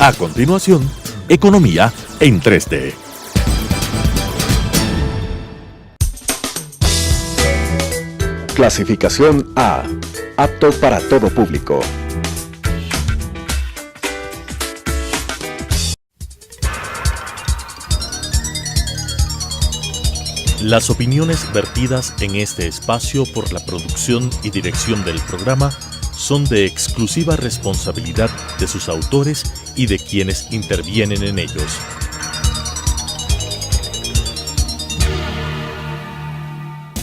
A continuación, Economía en 3D. Clasificación A. Apto para todo público. Las opiniones vertidas en este espacio por la producción y dirección del programa son de exclusiva responsabilidad de sus autores y de quienes intervienen en ellos.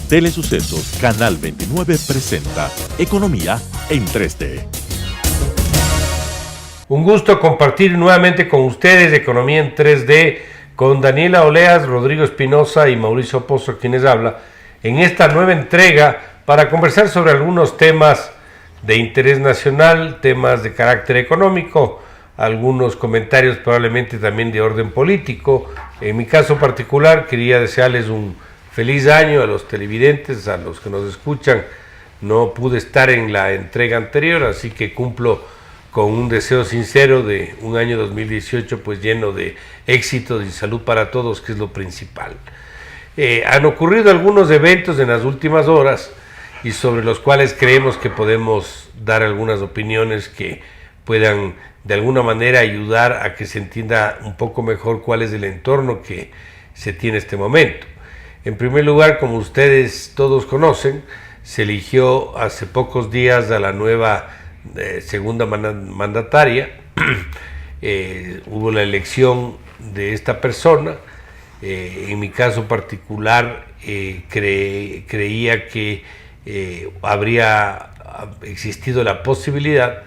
Telesucesos Canal 29 presenta Economía en 3D. Un gusto compartir nuevamente con ustedes Economía en 3D con Daniela Oleas, Rodrigo Espinosa y Mauricio Pozo, quienes habla, en esta nueva entrega para conversar sobre algunos temas de interés nacional, temas de carácter económico, algunos comentarios probablemente también de orden político. En mi caso particular quería desearles un feliz año a los televidentes, a los que nos escuchan. No pude estar en la entrega anterior, así que cumplo con un deseo sincero de un año 2018 pues lleno de éxitos y salud para todos, que es lo principal. Han ocurrido algunos eventos en las últimas horas y sobre los cuales creemos que podemos dar algunas opiniones que puedan de alguna manera ayudar a que se entienda un poco mejor cuál es el entorno que se tiene en este momento. En primer lugar, como ustedes todos conocen, se eligió hace pocos días a la nueva segunda mandataria. Hubo la elección de esta persona. En mi caso particular creía que habría existido la posibilidad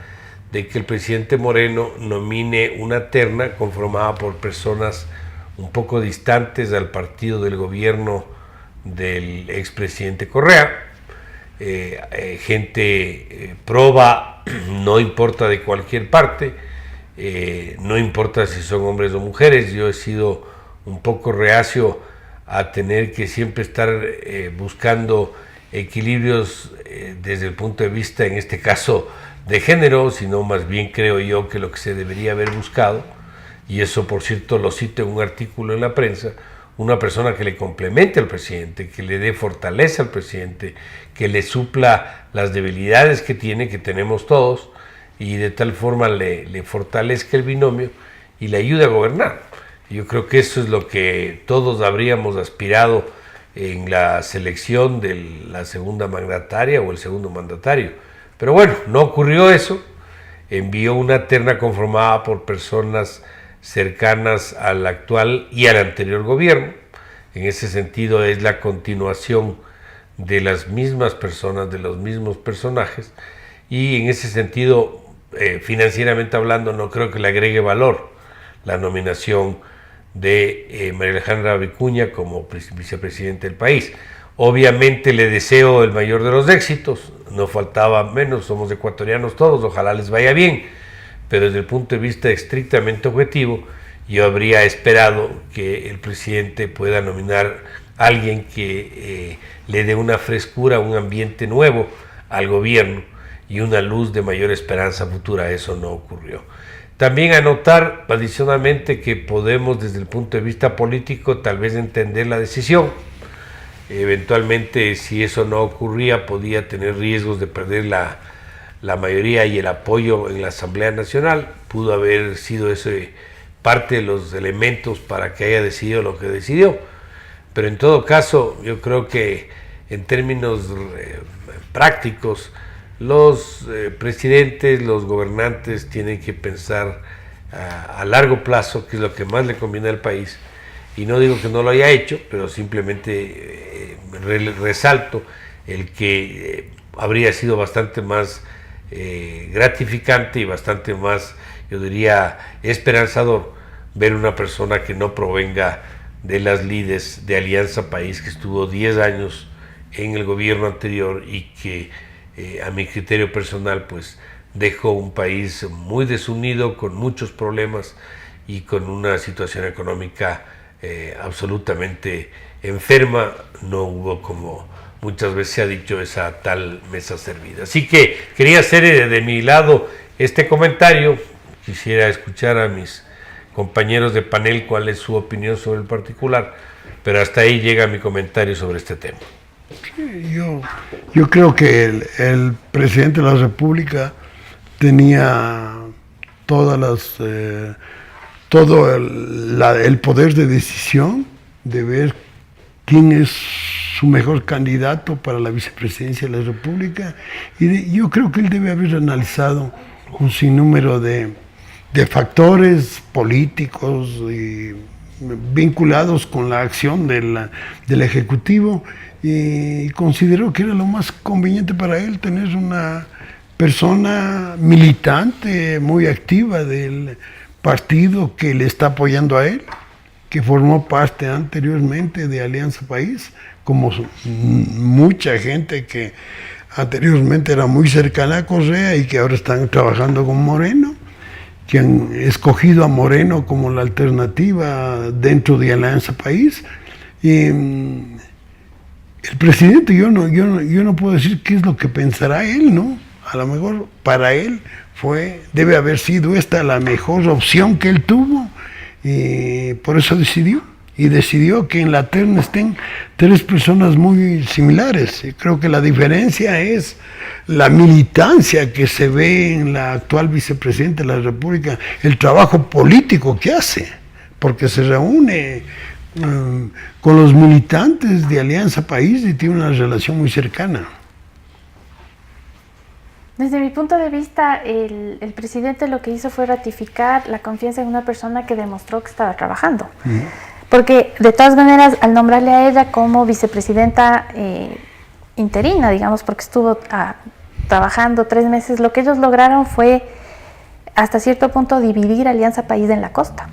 de que el presidente Moreno nomine una terna conformada por personas un poco distantes al partido del gobierno del expresidente Correa, gente proba, no importa de cualquier parte, no importa si son hombres o mujeres. Yo he sido un poco reacio a tener que siempre estar buscando equilibrios desde el punto de vista, en este caso, de género, sino más bien creo yo que lo que se debería haber buscado, y eso por cierto lo cito en un artículo en la prensa, una persona que le complemente al presidente, que le dé fortaleza al presidente, que le supla las debilidades que tiene, que tenemos todos, y de tal forma le fortalezca el binomio y le ayude a gobernar. Yo creo que eso es lo que todos habríamos aspirado en la selección de la segunda mandataria o el segundo mandatario. Pero bueno, no ocurrió eso. Envió una terna conformada por personas cercanas al actual y al anterior gobierno. En ese sentido es la continuación de las mismas personas, de los mismos personajes, y en ese sentido, financieramente hablando, no creo que le agregue valor la nominación de María Alejandra Vicuña como vicepresidente del país. Obviamente le deseo el mayor de los éxitos, no faltaba menos, somos ecuatorianos todos, ojalá les vaya bien, pero desde el punto de vista estrictamente objetivo, yo habría esperado que el presidente pueda nominar a alguien que le dé una frescura, un ambiente nuevo al gobierno y una luz de mayor esperanza futura. Eso no ocurrió. También anotar adicionalmente que podemos desde el punto de vista político tal vez entender la decisión. Eventualmente, si eso no ocurría, podía tener riesgos de perder la mayoría y el apoyo en la Asamblea Nacional. Pudo haber sido ese parte de los elementos para que haya decidido lo que decidió. Pero en todo caso, yo creo que en términos prácticos, los presidentes, los gobernantes tienen que pensar a largo plazo, que es lo que más le conviene al país. Y no digo que no lo haya hecho, pero simplemente resalto el que habría sido bastante más gratificante y bastante más, yo diría, esperanzador ver una persona que no provenga de las lides de Alianza País, que estuvo 10 años en el gobierno anterior y que a mi criterio personal pues dejó un país muy desunido, con muchos problemas y con una situación económica absolutamente enferma. No hubo, como muchas veces se ha dicho, esa tal mesa servida. Así que quería hacer de mi lado este comentario quisiera escuchar a mis compañeros de panel cuál es su opinión sobre el particular, pero hasta ahí llega mi comentario sobre este tema. Yo creo que el presidente de la República tenía todo el poder de decisión de ver quién es su mejor candidato para la vicepresidencia de la República, y yo creo que él debe haber analizado un sinnúmero de factores políticos y vinculados con la acción del Ejecutivo, y consideró que era lo más conveniente para él tener una persona militante muy activa del partido que le está apoyando a él, que formó parte anteriormente de Alianza País, como mucha gente que anteriormente era muy cercana a Correa y que ahora están trabajando con Moreno, que han escogido a Moreno como la alternativa dentro de Alianza País. Y el presidente, yo no puedo decir qué es lo que pensará él, ¿no? A lo mejor para él debe haber sido esta la mejor opción que él tuvo, y por eso decidió que en la terna estén 3 personas muy similares. Y creo que la diferencia es la militancia que se ve en la actual vicepresidenta de la República, el trabajo político que hace, porque se reúne con los militantes de Alianza País y tiene una relación muy cercana. Desde mi punto de vista, el presidente lo que hizo fue ratificar la confianza en una persona que demostró que estaba trabajando. Porque de todas maneras, al nombrarle a ella como vicepresidenta interina, digamos, porque estuvo trabajando 3 meses, lo que ellos lograron fue, hasta cierto punto, dividir Alianza País en la costa.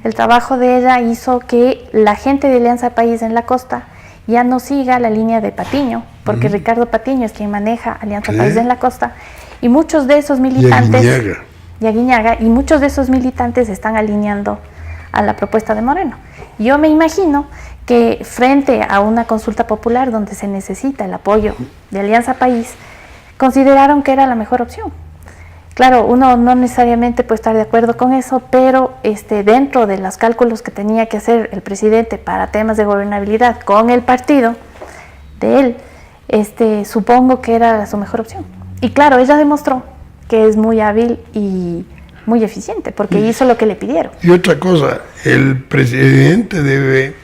El trabajo de ella hizo que la gente de Alianza País en la costa ya no siga la línea de Patiño, porque Ricardo Patiño es quien maneja Alianza País en la costa, y muchos de esos militantes, y Aguiñaga, y muchos de esos militantes se están alineando a la propuesta de Moreno. Yo me imagino que frente a una consulta popular donde se necesita el apoyo de Alianza País, consideraron que era la mejor opción. Claro, uno no necesariamente puede estar de acuerdo con eso, pero dentro de los cálculos que tenía que hacer el presidente para temas de gobernabilidad con el partido de él, supongo que era su mejor opción. Y claro, ella demostró que es muy hábil y muy eficiente, porque hizo lo que le pidieron. Y otra cosa, el presidente debe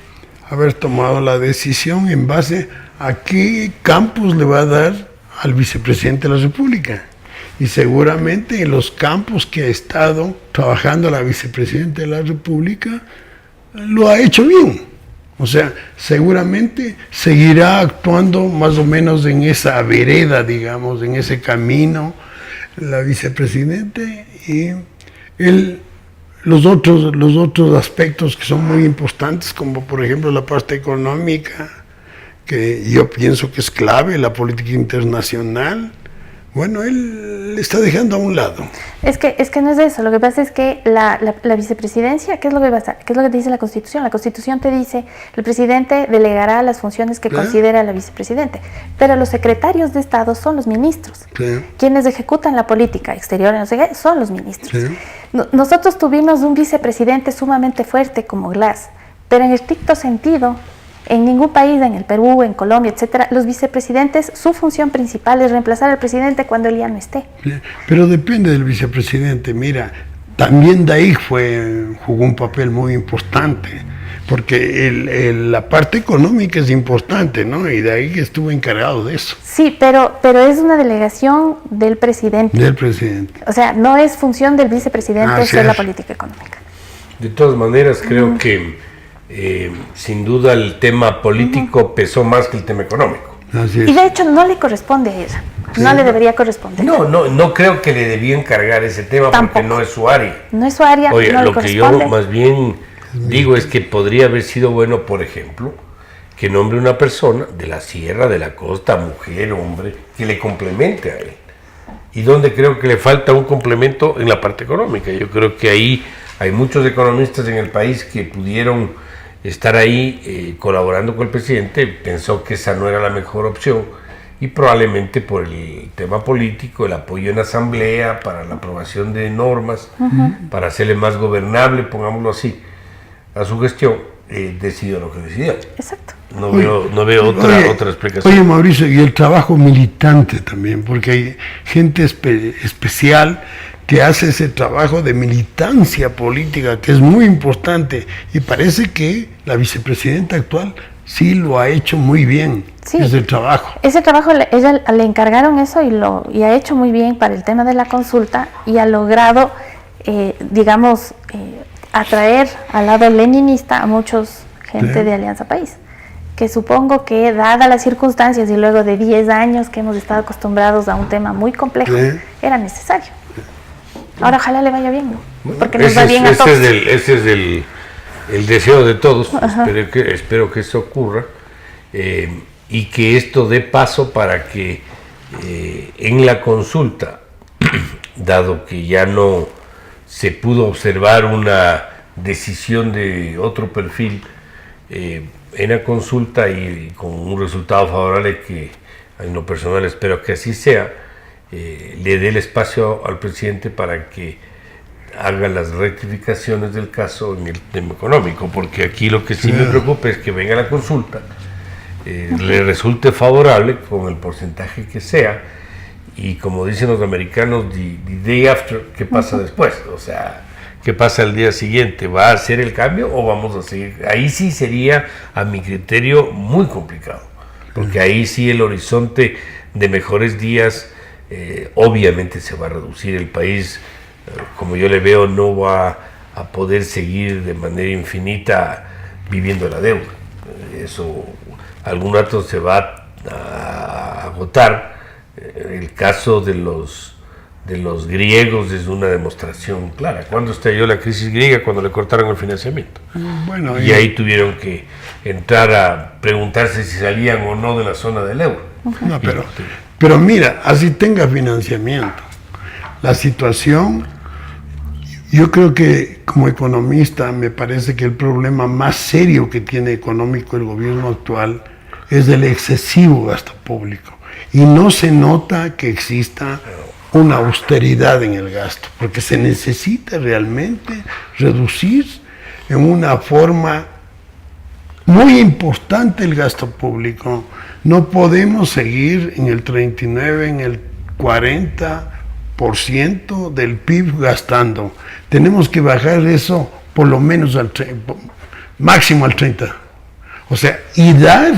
haber tomado la decisión en base a qué campos le va a dar al vicepresidente de la República. Y seguramente en los campos que ha estado trabajando la vicepresidenta de la República, lo ha hecho bien. O sea, seguramente seguirá actuando más o menos en esa vereda, digamos, en ese camino, la vicepresidenta, y los otros aspectos que son muy importantes, como por ejemplo la parte económica, que yo pienso que es clave, la política internacional. Bueno, él le está dejando a un lado. Es que no es eso. Lo que pasa es que la vicepresidencia, ¿qué es lo que pasa? ¿Qué es lo que te dice la Constitución? La Constitución te dice el presidente delegará las funciones que considera la vicepresidente, pero los secretarios de Estado son los ministros. Quienes ejecutan la política exterior, no sé qué, son los ministros. Nosotros tuvimos un vicepresidente sumamente fuerte como Glass, pero en estricto sentido, en ningún país, en el Perú, en Colombia, etcétera, los vicepresidentes, su función principal es reemplazar al presidente cuando él ya no esté. Pero depende del vicepresidente. Mira, también de ahí jugó un papel muy importante, porque la parte económica es importante, ¿no? Y de ahí estuvo encargado de eso. Sí, pero es una delegación del presidente. Del presidente. O sea, no es función del vicepresidente hacer la política económica. De todas maneras, creo que sin duda el tema político pesó más que el tema económico. Así es. Y de hecho no le corresponde a ella, no le debería corresponder. No creo que le debía encargar ese tema. Tampoco. Porque no es su área. No es su área. Oye, no lo que yo más bien digo es que podría haber sido bueno, por ejemplo, que nombre una persona de la sierra, de la costa, mujer, hombre, que le complemente a él. Y donde creo que le falta un complemento en la parte económica. Yo creo que ahí hay muchos economistas en el país que pudieron estar ahí colaborando con el presidente. Pensó que esa no era la mejor opción y probablemente por el tema político, el apoyo en asamblea para la aprobación de normas, para hacerle más gobernable, pongámoslo así, a su gestión, decidió lo que decidió. Exacto. No veo otra explicación. Oye, Mauricio, y el trabajo militante también, porque hay gente especial que hace ese trabajo de militancia política, que es muy importante, y parece que la vicepresidenta actual sí lo ha hecho muy bien, Sí. ese trabajo. Ese trabajo, ella le encargaron eso y ha hecho muy bien para el tema de la consulta y ha logrado, atraer al lado leninista a muchos gente de Alianza País, que supongo que dadas las circunstancias y luego de 10 años que hemos estado acostumbrados a un tema muy complejo, era necesario. Ahora ojalá le vaya bien, ¿no? Porque nos va bien a todos. Ese es el deseo de todos. Espero que eso ocurra y que esto dé paso para que en la consulta, dado que ya no se pudo observar una decisión de otro perfil en la consulta y con un resultado favorable, que en lo personal espero que así sea, le dé el espacio al presidente para que haga las rectificaciones del caso en el tema económico, porque aquí lo que sí me preocupa es que venga la consulta, le resulte favorable con el porcentaje que sea, y como dicen los americanos, the day after, ¿qué pasa después? O sea, ¿qué pasa el día siguiente? ¿Va a hacer el cambio o vamos a seguir? Ahí sí sería, a mi criterio, muy complicado, porque ahí sí el horizonte de mejores días obviamente se va a reducir. El país, como yo le veo, no va a poder seguir de manera infinita viviendo la deuda. Eso algún rato se va a agotar. El caso de los griegos es una demostración clara. ¿Cuándo estalló la crisis griega? Cuando le cortaron el financiamiento. Bueno, y ahí tuvieron que entrar a preguntarse si salían o no de la zona del euro. No, pero mira, así tenga financiamiento, la situación, yo creo que como economista me parece que el problema más serio que tiene económico el gobierno actual es el excesivo gasto público. Y no se nota que exista una austeridad en el gasto, porque se necesita realmente reducir en una forma muy importante el gasto público. No podemos seguir en el 39, en el 40% del PIB gastando. Tenemos que bajar eso por lo menos máximo al 30%. O sea, y dar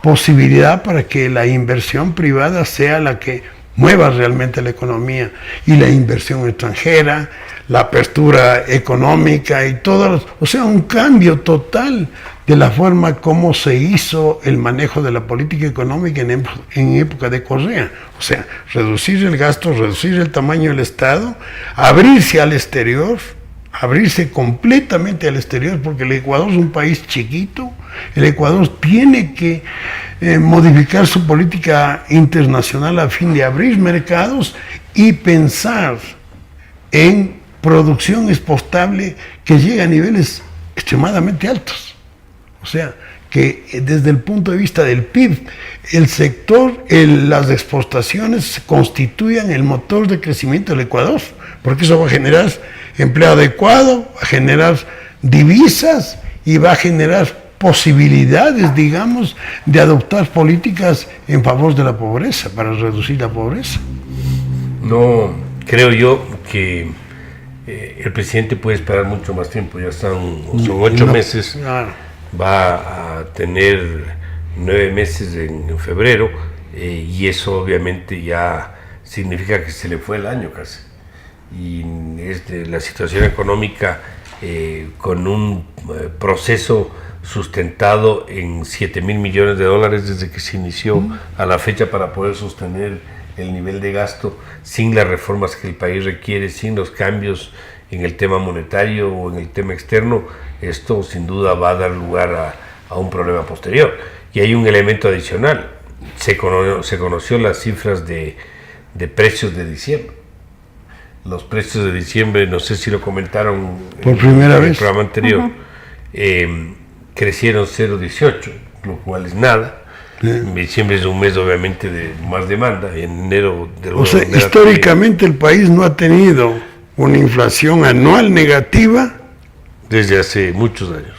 posibilidad para que la inversión privada sea la que mueva realmente la economía, y la inversión extranjera, la apertura económica y todo, o sea, un cambio total de la forma como se hizo el manejo de la política económica en época de Correa. O sea, reducir el gasto, reducir el tamaño del Estado, abrirse al exterior, abrirse completamente al exterior, porque el Ecuador es un país chiquito. El Ecuador tiene que modificar su política internacional a fin de abrir mercados y pensar en producción exportable que llega a niveles extremadamente altos. O sea, que desde el punto de vista del PIB, el sector, las exportaciones constituyan el motor de crecimiento del Ecuador, porque eso va a generar empleo adecuado, va a generar divisas y va a generar posibilidades, digamos, de adoptar políticas en favor de la pobreza, para reducir la pobreza. No, creo yo que el presidente puede esperar mucho más tiempo, ya son 8 meses, va a tener 9 meses en febrero, y eso obviamente ya significa que se le fue el año casi. Y la situación económica con un proceso sustentado en 7.000 millones de dólares desde que se inició a la fecha para poder sostener el nivel de gasto sin las reformas que el país requiere, sin los cambios en el tema monetario o en el tema externo. Esto sin duda va a dar lugar a un problema posterior. Y hay un elemento adicional: se conoció las cifras de precios de diciembre. Los precios de diciembre, no sé si lo comentaron por primera vez en el programa anterior, crecieron 0,18, lo cual es nada. Diciembre es un mes obviamente de más demanda, en enero de O sea, históricamente el país no ha tenido una inflación anual negativa desde hace muchos años.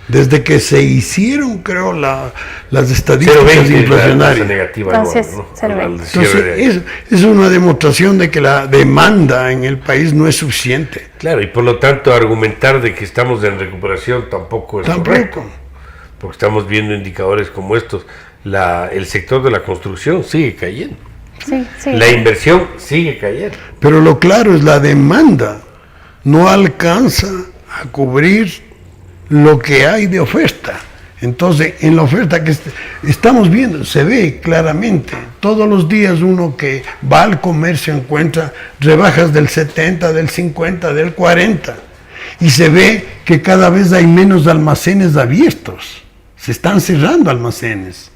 Desde que se hicieron, creo, las estadísticas inflacionarias. Negativa Entonces, anual, ¿no? Entonces, es una demostración de que la demanda en el país no es suficiente. Claro, y por lo tanto argumentar de que estamos en recuperación tampoco es correcto. Porque estamos viendo indicadores como estos. El sector de la construcción sigue cayendo. Sí, sí. La inversión sigue cayendo. Pero lo claro es la demanda no alcanza a cubrir lo que hay de oferta. Entonces, en la oferta que estamos viendo, se ve claramente. Todos los días uno que va al comercio encuentra rebajas del 70, del 50, del 40. Y se ve que cada vez hay menos almacenes abiertos. Se están cerrando almacenes.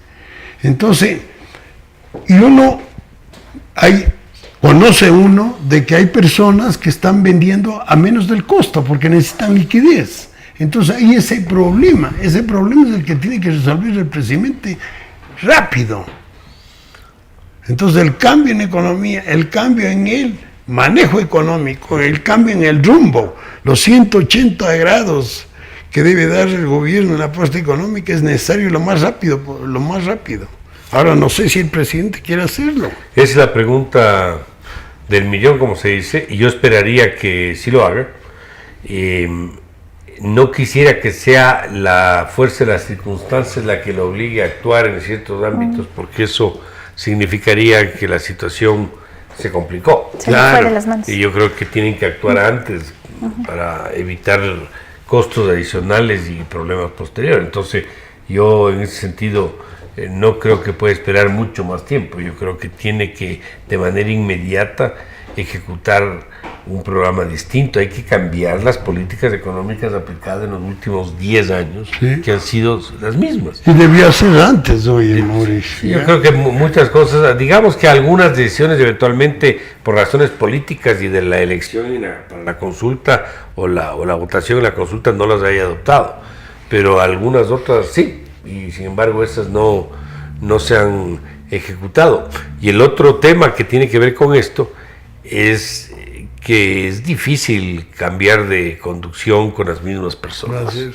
Entonces, conoce uno de que hay personas que están vendiendo a menos del costo porque necesitan liquidez. Entonces hay ese problema es el que tiene que resolver el presidente rápido. Entonces el cambio en economía, el cambio en el manejo económico, el cambio en el rumbo, los 180 grados que debe dar el gobierno en la apuesta económica es necesario lo más rápido. Ahora no sé si el presidente quiere hacerlo. Esa es la pregunta del millón, como se dice, y yo esperaría que sí lo haga. No quisiera que sea la fuerza de las circunstancias la que lo obligue a actuar en ciertos ámbitos, porque eso significaría que la situación se complicó. Se le fue de las manos. Y yo creo que tienen que actuar antes para evitar costos adicionales y problemas posteriores. Entonces, yo en ese sentido no creo que pueda esperar mucho más tiempo. Yo creo que tiene que, de manera inmediata, ejecutar un programa distinto. Hay que cambiar las políticas económicas aplicadas en los últimos 10 años, sí, que han sido las mismas. Y debía ser antes, oye, Mauricio. Yo creo que muchas cosas, digamos que algunas decisiones eventualmente por razones políticas y de la elección para la consulta o la votación en la consulta no las haya adoptado, pero algunas otras sí, y sin embargo esas no se han ejecutado. Y el otro tema que tiene que ver con esto es que es difícil cambiar de conducción con las mismas personas. Gracias.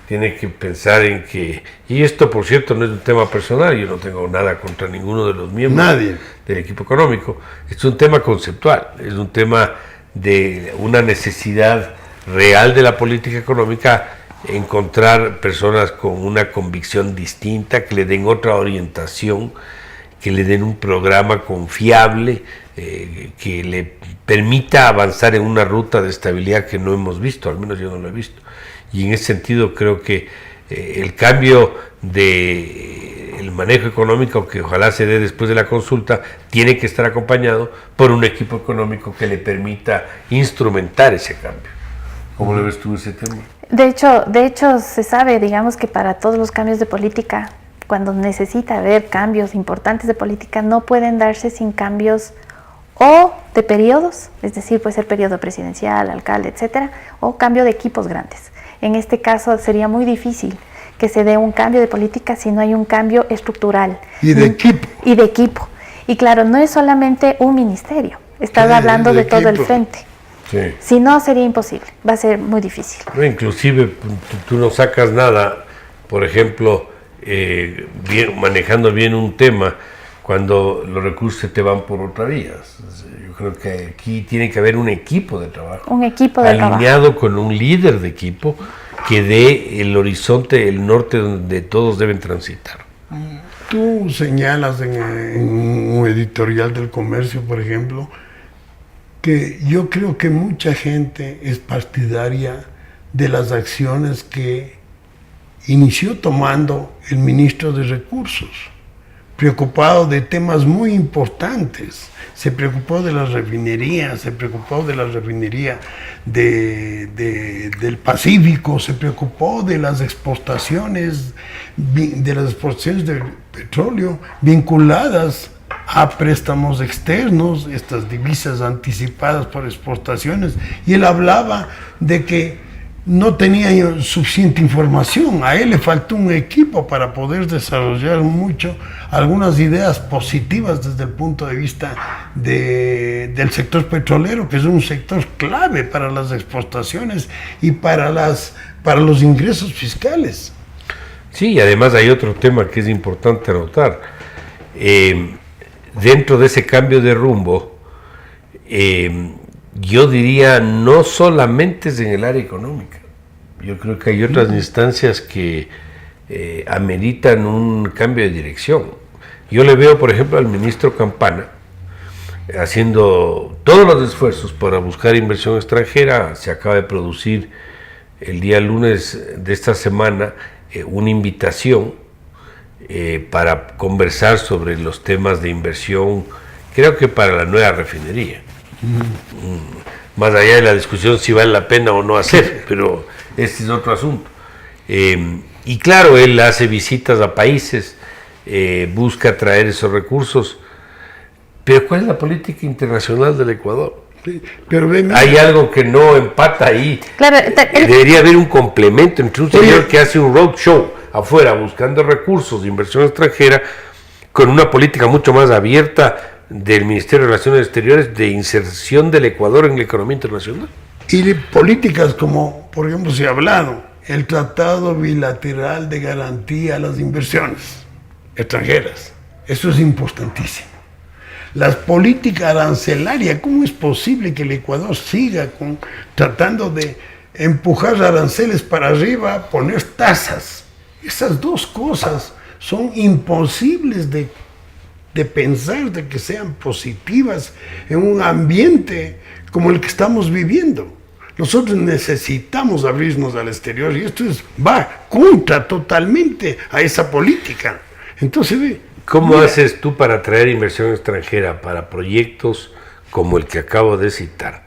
Tiene que pensar en que, y esto por cierto no es un tema personal, yo no tengo nada contra ninguno de los miembros del equipo económico, es un tema conceptual, es un tema de una necesidad real de la política económica, encontrar personas con una convicción distinta, que le den otra orientación, que le den un programa confiable, que le permita avanzar en una ruta de estabilidad que no hemos visto, al menos yo no lo he visto. Y en ese sentido creo que el cambio del manejo económico, que ojalá se dé después de la consulta, tiene que estar acompañado por un equipo económico que le permita instrumentar ese cambio. ¿Cómo le ves tú ese tema? De hecho se sabe, digamos, que para todos los cambios de política, cuando necesita haber cambios importantes de política, no pueden darse sin cambios o de periodos, es decir, puede ser periodo presidencial, alcalde, etcétera, o cambio de equipos grandes. En este caso sería muy difícil que se dé un cambio de política si no hay un cambio estructural. Y de equipo. Y de equipo. Y claro, no es solamente un ministerio, estás hablando de todo el frente. Sí. Si no, sería imposible, va a ser muy difícil. No, inclusive tú no sacas nada, por ejemplo, manejando bien un tema, cuando los recursos te van por otra vía. Yo creo que aquí tiene que haber un equipo de trabajo. Un equipo de trabajo. Alineado con un líder de equipo que dé el horizonte, el norte donde todos deben transitar. Tú señalas en un editorial del Comercio, por ejemplo, que yo creo que mucha gente es partidaria de las acciones que inició tomando el ministro de Recursos, preocupado de temas muy importantes. Se preocupó de las refinerías, se preocupó de la refinería del Pacífico, se preocupó de las exportaciones de petróleo vinculadas a préstamos externos, estas divisas anticipadas por exportaciones. Y él hablaba de que no tenía suficiente información. A él le faltó un equipo para poder desarrollar mucho algunas ideas positivas desde el punto de vista del sector petrolero, que es un sector clave para las exportaciones y para los ingresos fiscales. Sí, y además hay otro tema que es importante anotar. Dentro de ese cambio de rumbo, yo diría, no solamente es en el área económica. Yo creo que hay otras instancias que ameritan un cambio de dirección. Yo le veo, por ejemplo, al ministro Campana haciendo todos los esfuerzos para buscar inversión extranjera. Se acaba de producir el día lunes de esta semana una invitación para conversar sobre los temas de inversión, creo que para la nueva refinería. Más allá de la discusión si vale la pena o no hacer, pero este es otro asunto. Y claro, él hace visitas a países, busca traer esos recursos, pero ¿cuál es la política internacional del Ecuador? Sí, pero hay algo que no empata ahí. Claro, debería haber un complemento entre un señor que hace un roadshow afuera buscando recursos de inversión extranjera con una política mucho más abierta del Ministerio de Relaciones Exteriores de inserción del Ecuador en la economía internacional. Y de políticas como, por ejemplo, se ha hablado, el Tratado Bilateral de Garantía a las Inversiones Extranjeras. Eso es importantísimo. Las políticas arancelarias, ¿cómo es posible que el Ecuador siga tratando de empujar aranceles para arriba, poner tasas? Esas dos cosas son imposibles de pensar de que sean positivas en un ambiente como el que estamos viviendo. Nosotros necesitamos abrirnos al exterior y esto va contra totalmente a esa política. Entonces, ¿cómo haces tú para atraer inversión extranjera para proyectos como el que acabo de citar?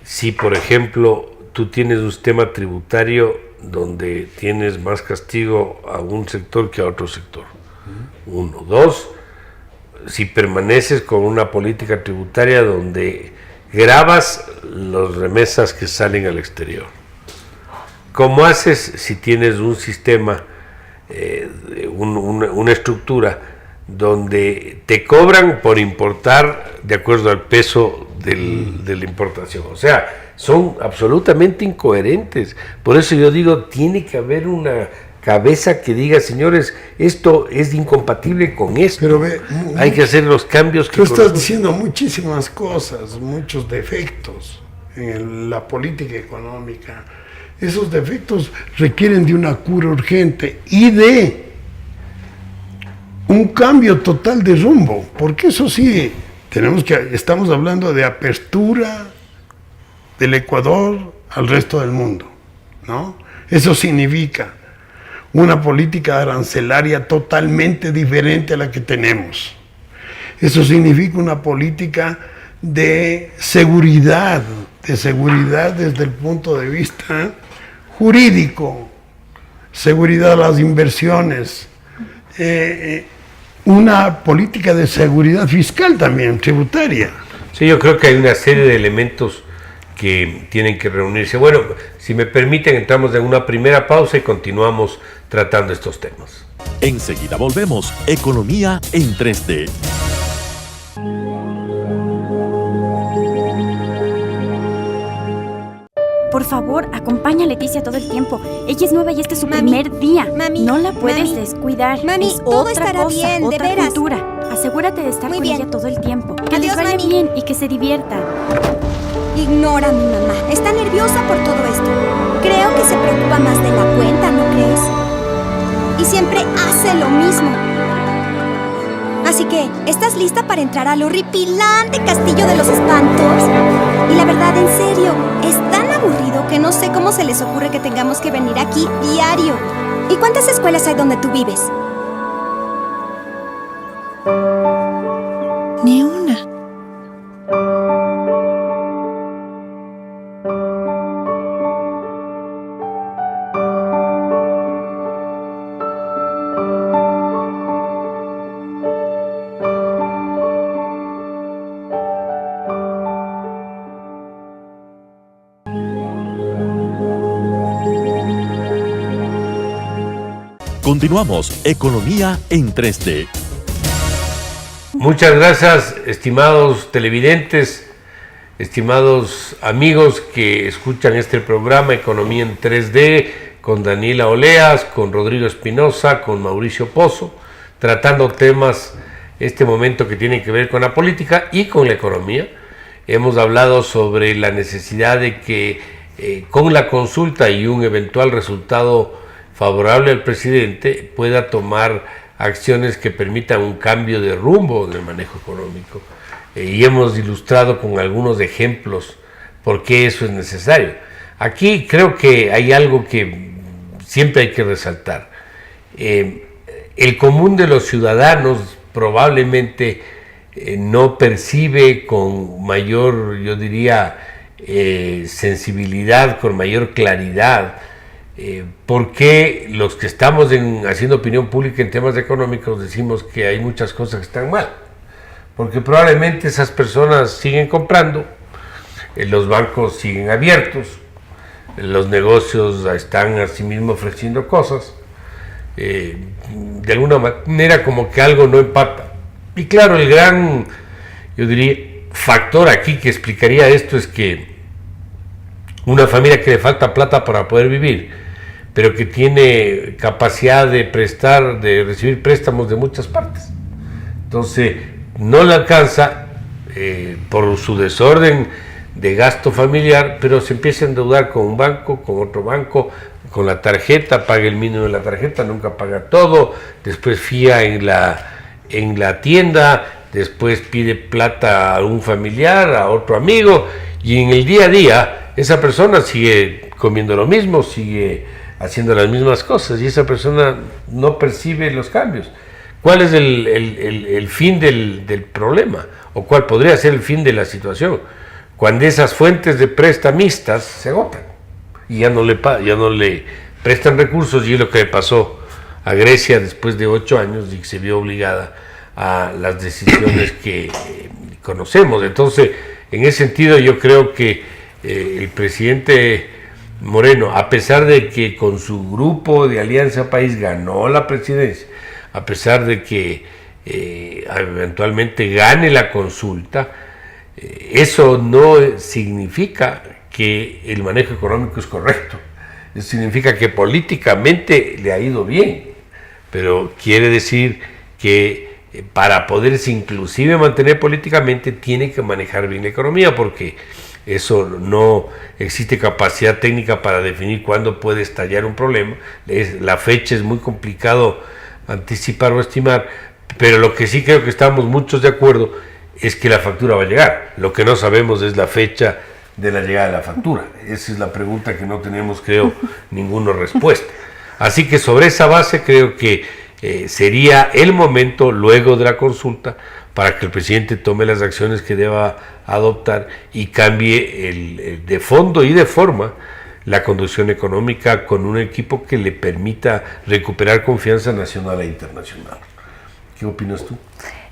Si, por ejemplo, tú tienes un sistema tributario donde tienes más castigo a un sector que a otro sector. Uno. Dos, si permaneces con una política tributaria donde gravas las remesas que salen al exterior. ¿Cómo haces si tienes un sistema, una estructura donde te cobran por importar de acuerdo al peso de la importación? O sea, son absolutamente incoherentes. Por eso yo digo, tiene que haber una cabeza que diga, señores, esto es incompatible con esto. Pero hay que hacer los cambios que tú estás diciendo muchísimas cosas, muchos defectos en la política económica. Esos defectos requieren de una cura urgente y de un cambio total de rumbo, porque eso sí, estamos hablando de apertura del Ecuador al resto del mundo, ¿no? Eso significa una política arancelaria totalmente diferente a la que tenemos. Eso significa una política de seguridad desde el punto de vista jurídico, seguridad a las inversiones, una política de seguridad fiscal también, tributaria. Sí, yo creo que hay una serie de elementos que tienen que reunirse. Bueno, si me permiten, entramos en una primera pausa y continuamos tratando estos temas. Enseguida volvemos. Economía en 3D. Por favor, acompaña a Leticia todo el tiempo. Ella es nueva y este es su primer día. Mami, no la puedes descuidar. Mami, es todo otra estará cosa, bien, de otra veras. cultura. Asegúrate de estar Muy con bien. ella todo el tiempo. Que Adiós, les vaya mami. bien y que se divierta. Ignora a mi mamá. Está nerviosa por todo esto. Creo que se preocupa más de la cuenta, ¿no crees? Y siempre hace lo mismo. Así que, ¿estás lista para entrar al horripilante castillo de los espantos? Y la verdad, en serio, es tan aburrido que no sé cómo se les ocurre que tengamos que venir aquí diario. ¿Y cuántas escuelas hay donde tú vives? Ni una. Continuamos, Economía en 3D. Muchas gracias, estimados televidentes, estimados amigos que escuchan este programa Economía en 3D, con Daniela Oleas, con Rodrigo Espinosa, con Mauricio Pozo, tratando temas, este momento que tienen que ver con la política y con la economía. Hemos hablado sobre la necesidad de que con la consulta y un eventual resultado favorable al presidente pueda tomar acciones que permitan un cambio de rumbo en el manejo económico. Y hemos ilustrado con algunos ejemplos por qué eso es necesario. Aquí creo que hay algo que siempre hay que resaltar. El común de los ciudadanos probablemente no percibe con mayor, yo diría, sensibilidad, con mayor claridad, por qué los que estamos haciendo opinión pública en temas económicos decimos que hay muchas cosas que están mal. Porque probablemente esas personas siguen comprando, los bancos siguen abiertos, los negocios están a sí mismos ofreciendo cosas, de alguna manera como que algo no empata. Y claro, el gran, yo diría, factor aquí que explicaría esto es que una familia que le falta plata para poder vivir, pero que tiene capacidad de prestar, de recibir préstamos de muchas partes, entonces no le alcanza por su desorden de gasto familiar, pero se empieza a endeudar con un banco, con otro banco, con la tarjeta, paga el mínimo de la tarjeta, nunca paga todo, después fía en la tienda, después pide plata a un familiar, a otro amigo, y en el día a día esa persona sigue comiendo lo mismo, sigue haciendo las mismas cosas, y esa persona no percibe los cambios. ¿Cuál es el fin del problema? ¿O cuál podría ser el fin de la situación? Cuando esas fuentes de prestamistas se agotan y ya no le prestan recursos, y es lo que le pasó a Grecia después de 8 años y que se vio obligada a las decisiones que conocemos. Entonces, en ese sentido yo creo que el presidente Moreno, a pesar de que con su grupo de Alianza País ganó la presidencia, a pesar de que eventualmente gane la consulta, eso no significa que el manejo económico es correcto. Eso significa que políticamente le ha ido bien, pero quiere decir que para poderse inclusive mantener políticamente tiene que manejar bien la economía, porque eso no existe capacidad técnica para definir cuándo puede estallar un problema. La fecha es muy complicado anticipar o estimar, pero lo que sí creo que estamos muchos de acuerdo es que la factura va a llegar. Lo que no sabemos es la fecha de la llegada de la factura. Esa es la pregunta que no tenemos, creo, ninguna respuesta. Así que sobre esa base creo que sería el momento, luego de la consulta, para que el presidente tome las acciones que deba adoptar y cambie de fondo y de forma la conducción económica con un equipo que le permita recuperar confianza nacional e internacional. ¿Qué opinas tú?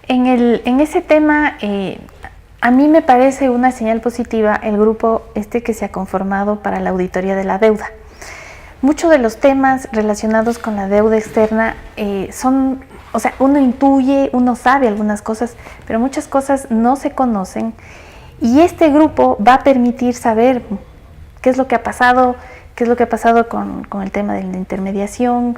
En ese tema, a mí me parece una señal positiva el grupo que se ha conformado para la auditoría de la deuda. Muchos de los temas relacionados con la deuda externa son, o sea, uno intuye, uno sabe algunas cosas, pero muchas cosas no se conocen, y este grupo va a permitir saber qué es lo que ha pasado, con el tema de la intermediación,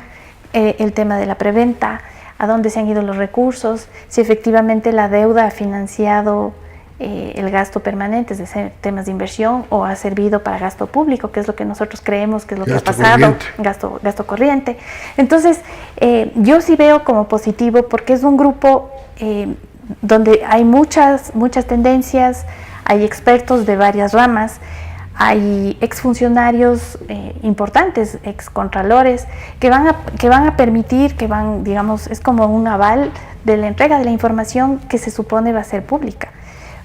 el tema de la preventa, a dónde se han ido los recursos, si efectivamente la deuda ha financiado el gasto permanente, es decir, temas de inversión, o ha servido para gasto público, que es lo que nosotros creemos que es lo que ha pasado, gasto corriente. Entonces, yo sí veo como positivo, porque es un grupo donde hay muchas tendencias, hay expertos de varias ramas, hay exfuncionarios importantes, excontralores, que van a permitir, digamos, es como un aval de la entrega de la información que se supone va a ser pública,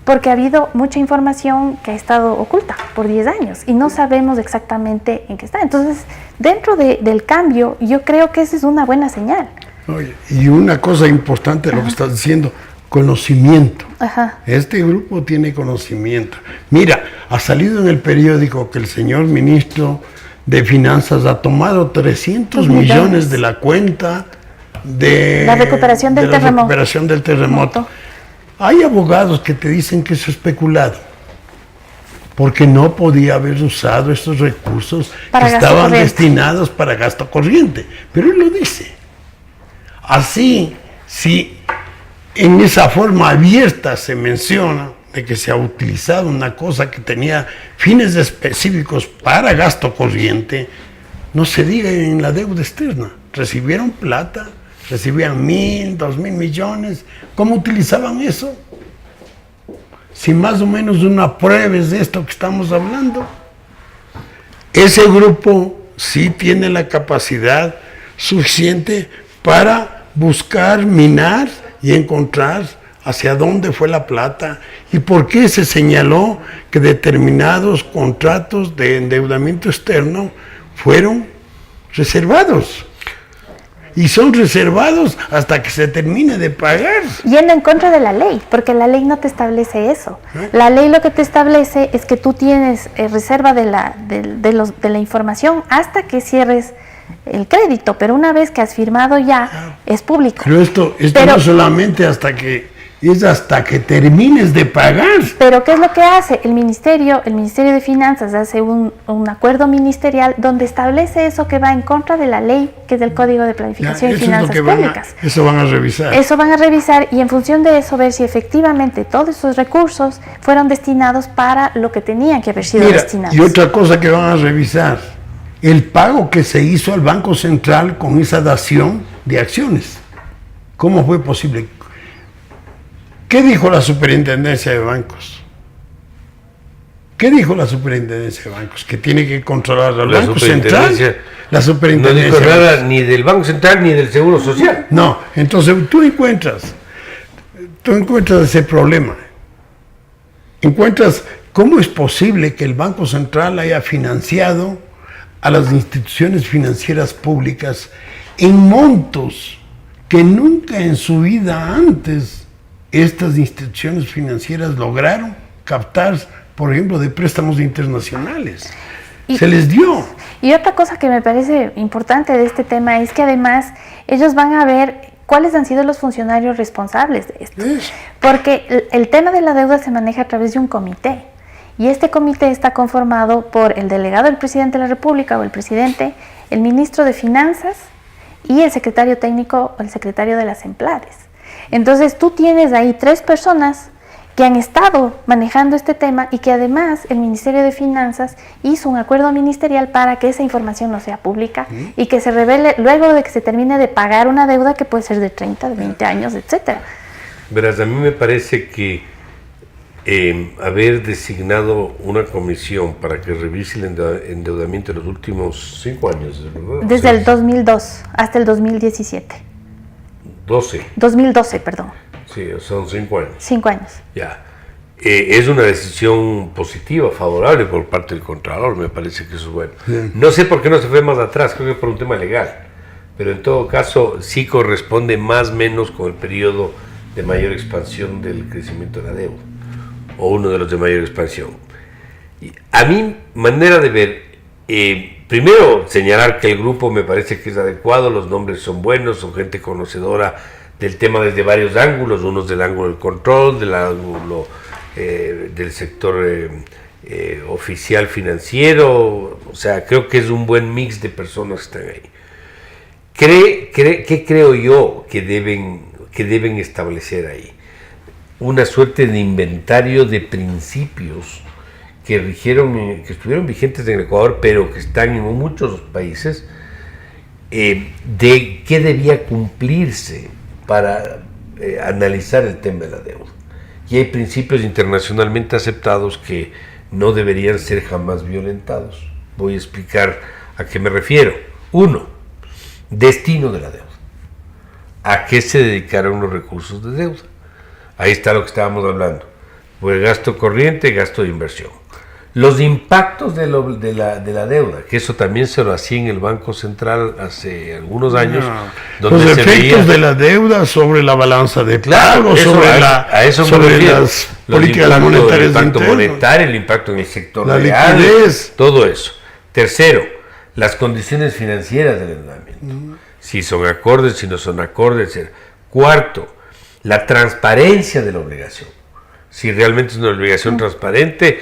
porque ha habido mucha información que ha estado oculta por 10 años y no sabemos exactamente en qué está. Entonces, dentro del cambio, yo creo que esa es una buena señal. Oye, y una cosa importante de lo que estás diciendo, conocimiento. Ajá. Este grupo tiene conocimiento. Mira, ha salido en el periódico que el señor ministro de Finanzas ha tomado 300 millones de la cuenta de la recuperación del terremoto. Hay abogados que te dicen que es especulado, porque no podía haber usado estos recursos que estaban destinados para gasto corriente. Pero él lo dice. Así, si en esa forma abierta se menciona de que se ha utilizado una cosa que tenía fines específicos para gasto corriente, no se diga en la deuda externa. Recibieron plata, recibían 1.000, 2.000 millones. ¿Cómo utilizaban eso? Si más o menos una prueba es de esto que estamos hablando. Ese grupo sí tiene la capacidad suficiente para buscar, minar y encontrar hacia dónde fue la plata y por qué se señaló que determinados contratos de endeudamiento externo fueron reservados. Y son reservados hasta que se termine de pagar. Yendo en contra de la ley, porque la ley no te establece eso. La ley lo que te establece es que tú tienes reserva de la información hasta que cierres el crédito, pero una vez que has firmado ya es público. Pero esto no solamente hasta que termines de pagar. Pero ¿qué es lo que hace? El Ministerio de Finanzas hace un acuerdo ministerial donde establece eso que va en contra de la ley, que es del Código de Planificación y Finanzas Públicas. Eso van a revisar. Eso van a revisar y en función de eso ver si efectivamente todos esos recursos fueron destinados para lo que tenían que haber sido destinados. Y otra cosa que van a revisar, el pago que se hizo al Banco Central con esa dación de acciones. ¿Cómo fue posible? ¿Qué dijo la Superintendencia de Bancos? ¿Qué dijo la Superintendencia de Bancos? Que tiene que controlar al Banco Central. La Superintendencia no dijo nada ni del Banco Central ni del Seguro Social. No, entonces tú encuentras ese problema. Encuentras cómo es posible que el Banco Central haya financiado a las instituciones financieras públicas en montos que nunca en su vida antes estas instituciones financieras lograron captar, por ejemplo, de préstamos internacionales. Se les dio. Y otra cosa que me parece importante de este tema es que además ellos van a ver cuáles han sido los funcionarios responsables de esto. Porque el tema de la deuda se maneja a través de un comité. Y este comité está conformado por el delegado del presidente de la República o el presidente, el ministro de Finanzas y el secretario técnico o el secretario de las Emplades. Entonces tú tienes ahí 3 personas que han estado manejando este tema y que además el Ministerio de Finanzas hizo un acuerdo ministerial para que esa información no sea pública y que se revele luego de que se termine de pagar una deuda que puede ser de 30, de 20 años, etcétera. Verás, a mí me parece que haber designado una comisión para que revise el endeudamiento de los últimos 5 años, ¿verdad? Desde el 2002 hasta el 2017. 2012, perdón. Sí, son 5 años. 5 años. Ya. Es una decisión positiva, favorable por parte del Contralor, me parece que eso es bueno. Sí. No sé por qué no se fue más atrás, creo que por un tema legal, pero en todo caso sí corresponde más o menos con el periodo de mayor expansión del crecimiento de la deuda, o uno de los de mayor expansión. Y a mi manera de ver, primero señalar que el grupo me parece que es adecuado, los nombres son buenos, son gente conocedora del tema desde varios ángulos, unos del ángulo del control, del ángulo del sector oficial financiero, o sea, creo que es un buen mix de personas que están ahí. ¿Qué creo yo que deben establecer ahí? Una suerte de inventario de principios que estuvieron vigentes en el Ecuador, pero que están en muchos países, de qué debía cumplirse para analizar el tema de la deuda. Y hay principios internacionalmente aceptados que no deberían ser jamás violentados. Voy a explicar a qué me refiero. 1. Destino de la deuda. ¿A qué se dedicaron los recursos de deuda? Ahí está lo que estábamos hablando. Pues gasto corriente, gasto de inversión. Los impactos de la deuda, que eso también se lo hacía en el Banco Central hace algunos años. Donde los efectos de la deuda sobre la balanza de pago, sobre las políticas monetarias. El impacto monetario, el impacto en el sector real, todo eso. Tercero, las condiciones financieras del endeudamiento, si son acordes, si no son acordes, etc. Cuarto, la transparencia de la obligación, si realmente es una obligación transparente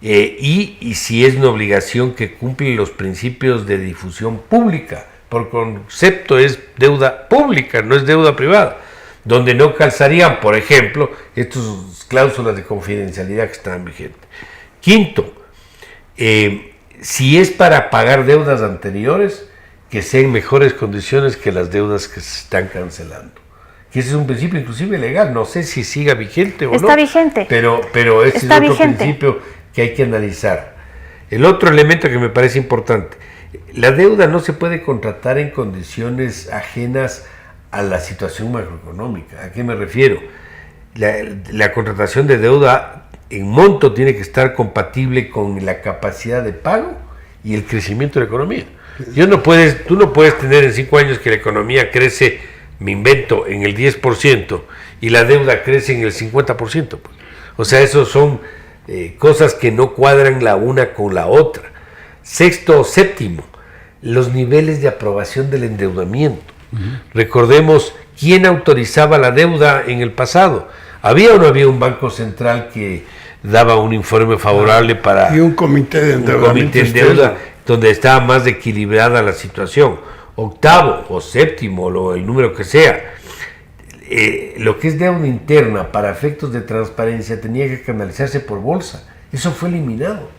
y si es una obligación que cumple los principios de difusión pública. Por concepto es deuda pública, no es deuda privada, donde no calzarían, por ejemplo, estas cláusulas de confidencialidad que están vigentes. Quinto, si es para pagar deudas anteriores, que sean mejores condiciones que las deudas que se están cancelando. Que ese es un principio inclusive legal, no sé si siga vigente o no. Está vigente. Pero ese Está es otro vigente. principio que hay que analizar. El otro elemento que me parece importante, la deuda no se puede contratar en condiciones ajenas a la situación macroeconómica. ¿A qué me refiero? La contratación de deuda en monto tiene que estar compatible con la capacidad de pago y el crecimiento de la economía. Tú no puedes tener en 5 años que la economía crece, me invento, en el 10% y la deuda crece en el 50%. Pues. O sea, esos son cosas que no cuadran la una con la otra. Sexto o séptimo, los niveles de aprobación del endeudamiento. Recordemos quién autorizaba la deuda en el pasado. ¿Había o no había un banco central que daba un informe favorable para... Y un comité de endeudamiento. Un comité de deuda donde estaba más equilibrada la situación. Octavo o séptimo, el número que sea. Lo que es deuda interna para efectos de transparencia tenía que canalizarse por bolsa. Eso fue eliminado.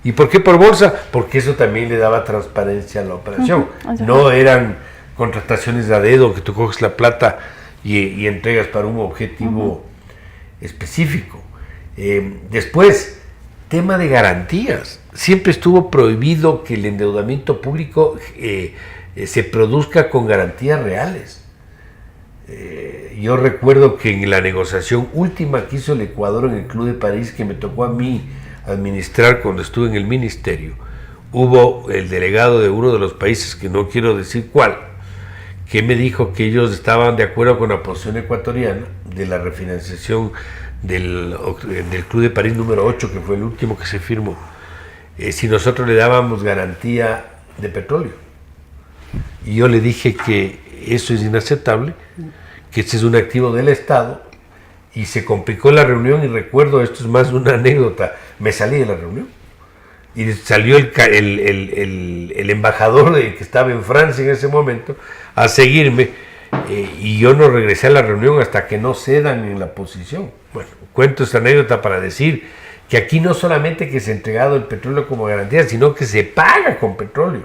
¿Y por qué por bolsa? Porque eso también le daba transparencia a la operación. No eran contrataciones de a dedo que tú coges la plata y entregas para un objetivo específico. Después, tema de garantías. Siempre estuvo prohibido que el endeudamiento público se produzca con garantías reales. Yo recuerdo que en la negociación última que hizo el Ecuador en el Club de París, que me tocó a mí administrar cuando estuve en el ministerio, hubo el delegado de uno de los países, que no quiero decir cuál, que me dijo que ellos estaban de acuerdo con la posición ecuatoriana de la refinanciación del Club de París número 8, que fue el último que se firmó, si nosotros le dábamos garantía de petróleo. Y yo le dije que eso es inaceptable, que este es un activo del Estado, y se complicó la reunión, y recuerdo, esto es más una anécdota, me salí de la reunión, y salió el embajador que estaba en Francia en ese momento a seguirme, y yo no regresé a la reunión hasta que no cedan en la posición. Bueno, cuento esta anécdota para decir que aquí no solamente que se ha entregado el petróleo como garantía, sino que se paga con petróleo,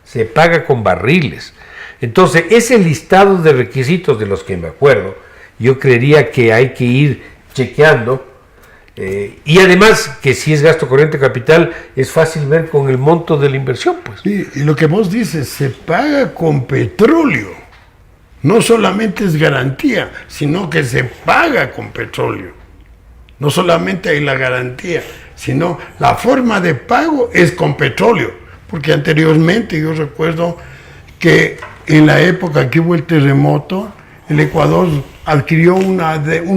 se paga con barriles. Entonces, ese listado de requisitos de los que me acuerdo, yo creería que hay que ir chequeando, y además que si es gasto corriente capital, es fácil ver con el monto de la inversión, pues. Sí, y lo que vos dices, se paga con petróleo. No solamente es garantía, sino que se paga con petróleo. No solamente hay la garantía, sino la forma de pago es con petróleo. Porque anteriormente yo recuerdo que en la época que hubo el terremoto, el Ecuador adquirió una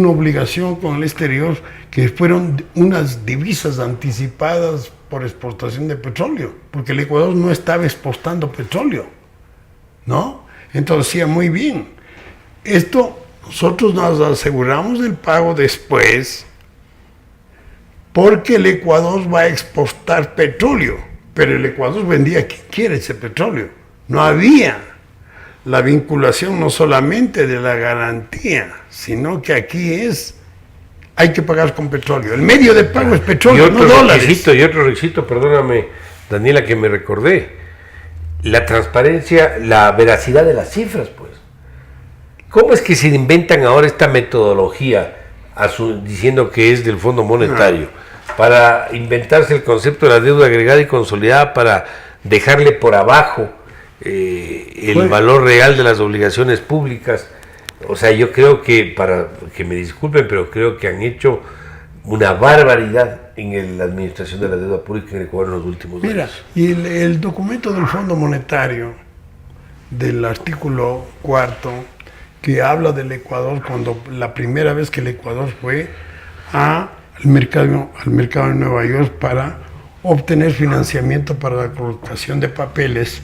obligación con el exterior, que fueron unas divisas anticipadas por exportación de petróleo, porque el Ecuador no estaba exportando petróleo, ¿no? Entonces decía, muy bien, esto nosotros nos aseguramos del pago después, porque el Ecuador va a exportar petróleo, pero el Ecuador vendía a quien quiere ese petróleo. No había la vinculación no solamente de la garantía, sino que aquí hay que pagar con petróleo. El medio de pago es petróleo, no dólares. Y otro requisito, perdóname, Daniela, que me recordé, la transparencia, la veracidad de las cifras, pues. ¿Cómo es que se inventan ahora esta metodología diciendo que es del Fondo Monetario para inventarse el concepto de la deuda agregada y consolidada para dejarle por abajo el valor real de las obligaciones públicas? O sea, yo creo que, para que me disculpen, pero creo que han hecho una barbaridad en la administración de la deuda pública en Ecuador en los últimos años. Mira, y el documento del Fondo Monetario, del artículo 4, que habla del Ecuador, cuando la primera vez que el Ecuador fue al mercado de Nueva York para obtener financiamiento para la colocación de papeles,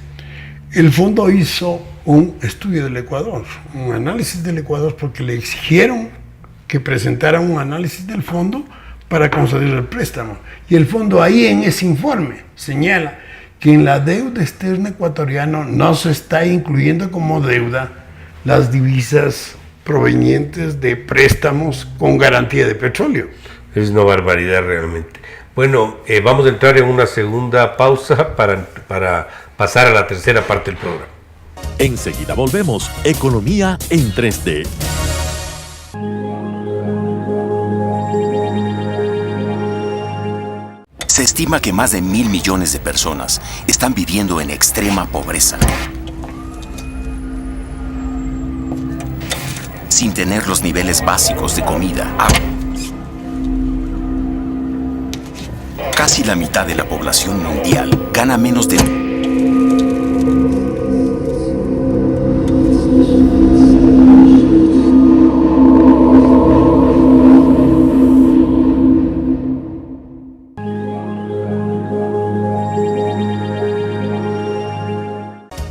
el fondo hizo un estudio del Ecuador, un análisis del Ecuador, porque le exigieron que presentara un análisis del fondo para conceder el préstamo. Y el fondo ahí en ese informe señala que en la deuda externa ecuatoriana no se está incluyendo como deuda las divisas provenientes de préstamos con garantía de petróleo. Es una barbaridad realmente. Bueno, vamos a entrar en una segunda pausa para pasar a la tercera parte del programa. Enseguida volvemos. Economía en 3D. Se estima que más de 1.000 millones de personas están viviendo en extrema pobreza, sin tener los niveles básicos de comida, agua. Casi la mitad de la población mundial gana menos de...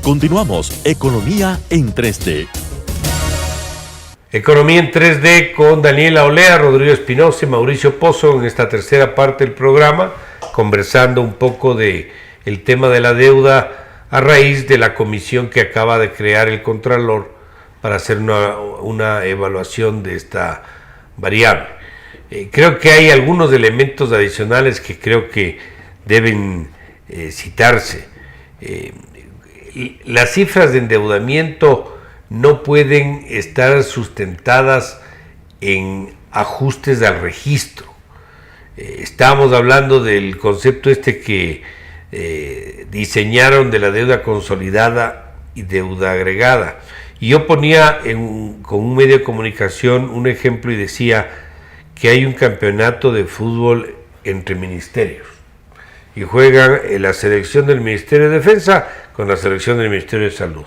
Continuamos. Economía en 3D. Economía en 3D con Daniela Olea, Rodrigo Espinosa y Mauricio Pozo en esta tercera parte del programa, conversando un poco de el tema de la deuda a raíz de la comisión que acaba de crear el Contralor para hacer una evaluación de esta variable. Creo que hay algunos elementos adicionales que creo que deben citarse. Las cifras de endeudamiento no pueden estar sustentadas en ajustes al registro. Estábamos hablando del concepto que diseñaron de la deuda consolidada y deuda agregada. Y yo ponía con un medio de comunicación un ejemplo y decía que hay un campeonato de fútbol entre ministerios. Y juegan la selección del Ministerio de Defensa con la selección del Ministerio de Salud.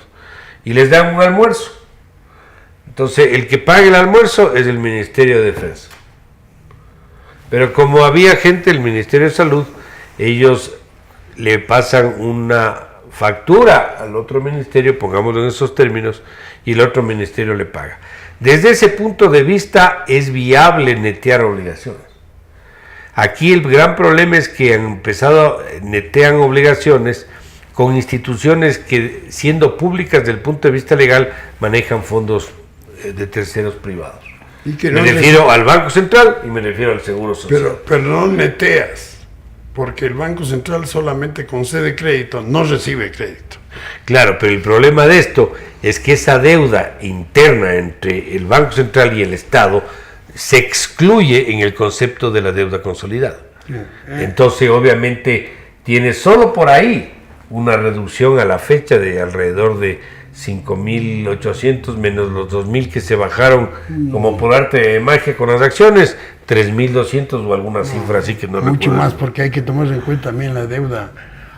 Y les dan un almuerzo. Entonces, el que paga el almuerzo es el Ministerio de Defensa. Pero como había gente del Ministerio de Salud, ellos le pasan una factura al otro ministerio, pongámoslo en esos términos, y el otro ministerio le paga. Desde ese punto de vista es viable netear obligaciones. Aquí el gran problema es que han empezado, netean obligaciones con instituciones que, siendo públicas desde el punto de vista legal, manejan fondos de terceros privados. Y que no me refiero al Banco Central y me refiero al Seguro Social. Pero no neteas, porque el Banco Central solamente concede crédito, no recibe crédito. Claro, pero el problema de esto es que esa deuda interna entre el Banco Central y el Estado se excluye en el concepto de la deuda consolidada. Entonces, obviamente, tiene solo por ahí una reducción a la fecha de alrededor de 5.800 menos los 2.000 que se bajaron como por arte de magia con las acciones, 3.200 o alguna cifra así que no recuerdo. Mucho más, porque hay que tomar en cuenta también la deuda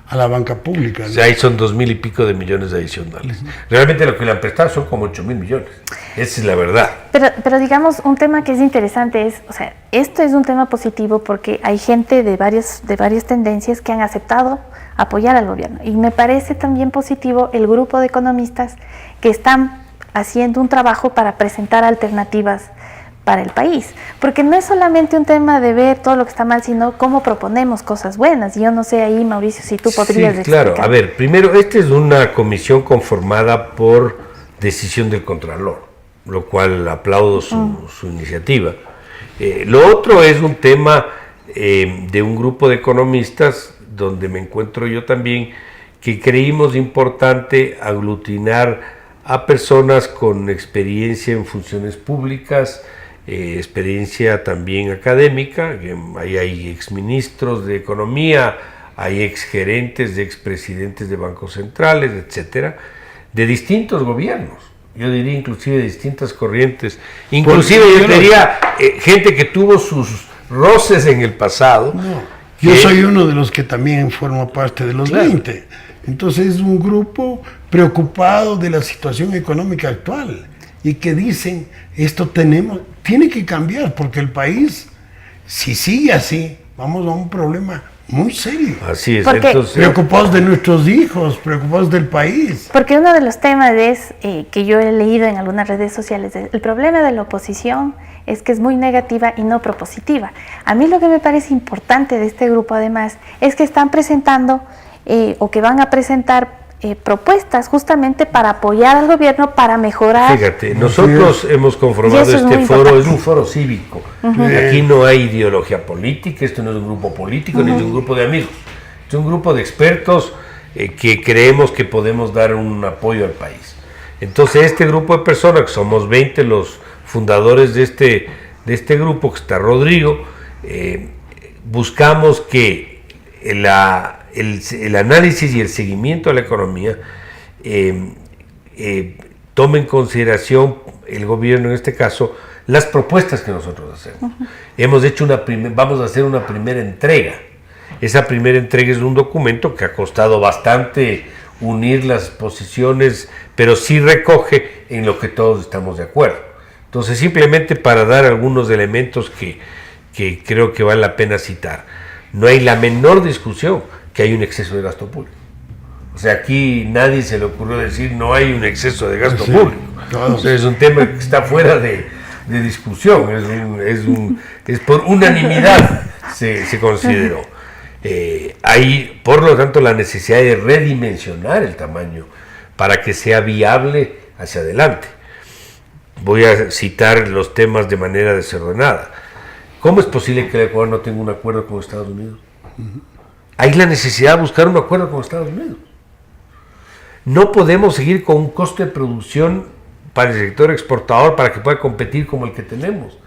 a la banca pública, ¿no? O sea, ahí son 2.000 y pico de millones adicionales. Realmente lo que le han prestado son como 8.000 millones. Esa es la verdad. Pero digamos, un tema que es interesante es, o sea, esto es un tema positivo porque hay gente de varias tendencias que han aceptado apoyar al gobierno. Y me parece también positivo el grupo de economistas que están haciendo un trabajo para presentar alternativas para el país, porque no es solamente un tema de ver todo lo que está mal, sino cómo proponemos cosas buenas. Y yo no sé ahí, Mauricio, si tú podrías explicar. Claro, a ver, primero, esta es una comisión conformada por decisión del Contralor, lo cual aplaudo su iniciativa. Lo otro es un tema de un grupo de economistas, donde me encuentro yo también, que creímos importante aglutinar a personas con experiencia en funciones públicas, experiencia también académica. Ahí hay exministros de Economía, hay exgerentes de expresidentes de bancos centrales, etcétera, de distintos gobiernos. Yo diría inclusive de distintas corrientes. Inclusive yo diría gente que tuvo sus roces en el pasado. No, yo soy uno de los que también formo parte de los 20. Entonces es un grupo preocupado de la situación económica actual y que dicen, esto tiene que cambiar, porque el país, si sigue así, vamos a un problema muy serio. Así es. Porque- Entonces, Preocupados de nuestros hijos, preocupados del país. Porque uno de los temas es, que yo he leído en algunas redes sociales, el problema de la oposición es que es muy negativa y no propositiva. A mí lo que me parece importante de este grupo además es que están presentando o que van a presentar propuestas justamente para apoyar al gobierno, para mejorar. fíjate, nosotros hemos Y conformado eso es este muy foro, importante. es un foro cívico. Aquí no hay ideología política, esto no es un grupo político, ni es un grupo de amigos. Es un grupo de expertos que creemos que podemos dar un apoyo al país. Entonces, este grupo de personas, que somos 20 los fundadores de este grupo, que está Rodrigo, buscamos que el análisis y el seguimiento de la economía tome en consideración el gobierno, en este caso, las propuestas que nosotros hacemos. Hemos hecho vamos a hacer una primera entrega. Esa primera entrega es un documento que ha costado bastante unir las posiciones, pero sí recoge en lo que todos estamos de acuerdo. Entonces, simplemente para dar algunos elementos que creo que vale la pena citar. No hay la menor discusión que hay un exceso de gasto público. O sea, aquí nadie se le ocurrió decir no hay un exceso de gasto público. O sea, es un tema que está fuera de discusión, es por unanimidad se consideró. Hay, por lo tanto, la necesidad de redimensionar el tamaño para que sea viable hacia adelante. Voy a citar los temas de manera desordenada. ¿Cómo es posible que el Ecuador no tenga un acuerdo con Estados Unidos? Hay la necesidad de buscar un acuerdo con Estados Unidos. No podemos seguir con un costo de producción para el sector exportador para que pueda competir como el que tenemos.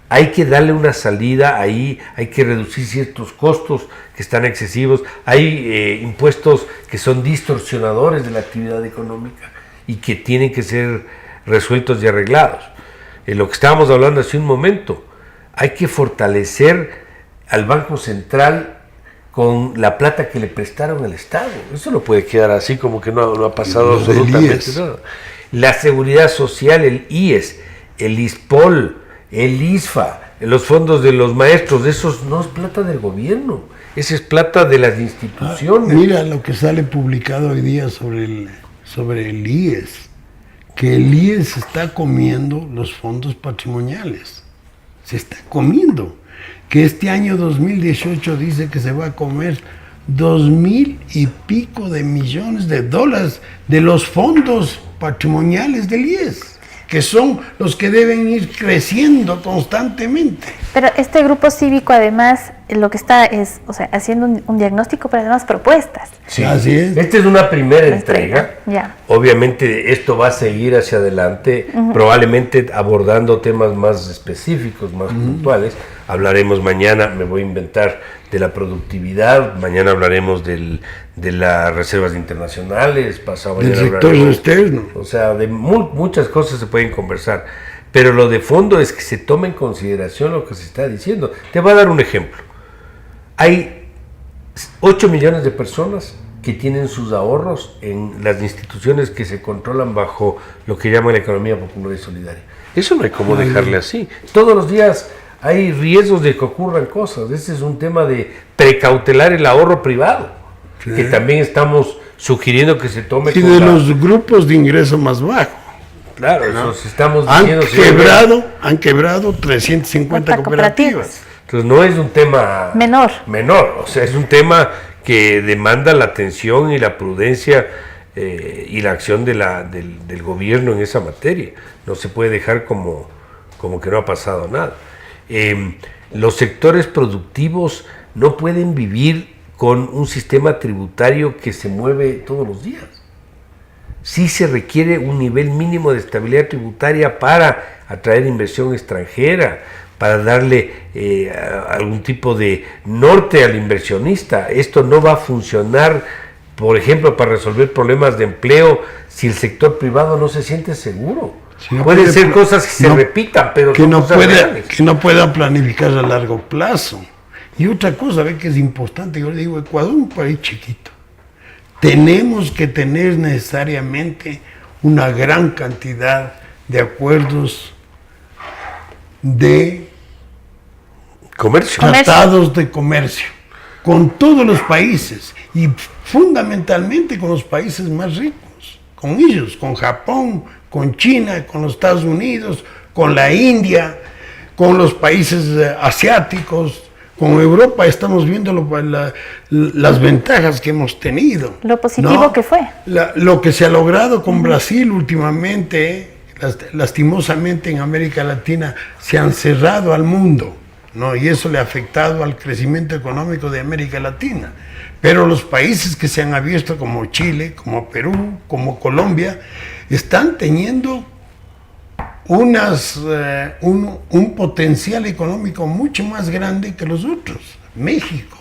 Hay que darle una salida ahí, hay que reducir ciertos costos que están excesivos, hay impuestos que son distorsionadores de la actividad económica y que tienen que ser resueltos y arreglados. Lo que estábamos hablando hace un momento, hay que fortalecer al Banco Central con la plata que le prestaron al Estado. Eso no puede quedar así como que no ha pasado absolutamente nada. La seguridad social, el IES, el ISPOL, el ISFA, los fondos de los maestros, esos no es plata del gobierno, esa es plata de las instituciones. Mira lo que sale publicado hoy día sobre el IES, que el IES está comiendo los fondos patrimoniales, se está comiendo, que este año 2018 dice que se va a comer 2,000 y pico de millones de dólares de los fondos patrimoniales del IES, que son los que deben ir creciendo constantemente. Pero este grupo cívico además lo que está es, o sea, haciendo un diagnóstico, pero además propuestas. Sí, así es. Esta es una primera entrega. Ya. Obviamente esto va a seguir hacia adelante, probablemente abordando temas más específicos, más puntuales. Hablaremos mañana, me voy a inventar, de la productividad, mañana hablaremos de las reservas internacionales, pasado Del mañana sector hablaremos, externo. o sea, de muchas cosas se pueden conversar, pero lo de fondo es que se tome en consideración lo que se está diciendo. Te voy a dar un ejemplo. Hay 8 millones de personas que tienen sus ahorros en las instituciones que se controlan bajo lo que llaman la economía popular y solidaria. Eso no hay cómo dejarle así. Todos los días hay riesgos de que ocurran cosas. Este es un tema de precautelar el ahorro privado, que también estamos sugiriendo que se tome. Y de los grupos de ingreso más bajo. Claro, eso estamos Han diciendo. quebrado 350 cooperativas. Entonces no es un tema Menor. o sea, es un tema que demanda la atención y la prudencia y la acción del gobierno en esa materia. No se puede dejar como que no ha pasado nada. Los sectores productivos no pueden vivir con un sistema tributario que se mueve todos los días. Sí se requiere un nivel mínimo de estabilidad tributaria para atraer inversión extranjera, para darle algún tipo de norte al inversionista. Esto no va a funcionar, por ejemplo, para resolver problemas de empleo si el sector privado no se siente seguro. Sí, no pueden puede ser cosas que se repitan, pero que son no cosas reales. que no puedan planificar a largo plazo. Y otra cosa, ve que es importante, yo le digo, Ecuador es un país chiquito. Tenemos que tener necesariamente una gran cantidad de acuerdos de Comercio. tratados de comercio. con todos los países y fundamentalmente con los países más ricos, con ellos, con Japón, con China, con los Estados Unidos, con la India, con los países asiáticos, con Europa. Estamos viendo las ventajas que hemos tenido. Lo positivo que fue. Lo que se ha logrado con Brasil últimamente, lastimosamente en América Latina se han cerrado al mundo, ¿no? Y eso le ha afectado al crecimiento económico de América Latina. Pero los países que se han abierto, como Chile, como Perú, como Colombia, están teniendo un potencial económico mucho más grande que los otros. México.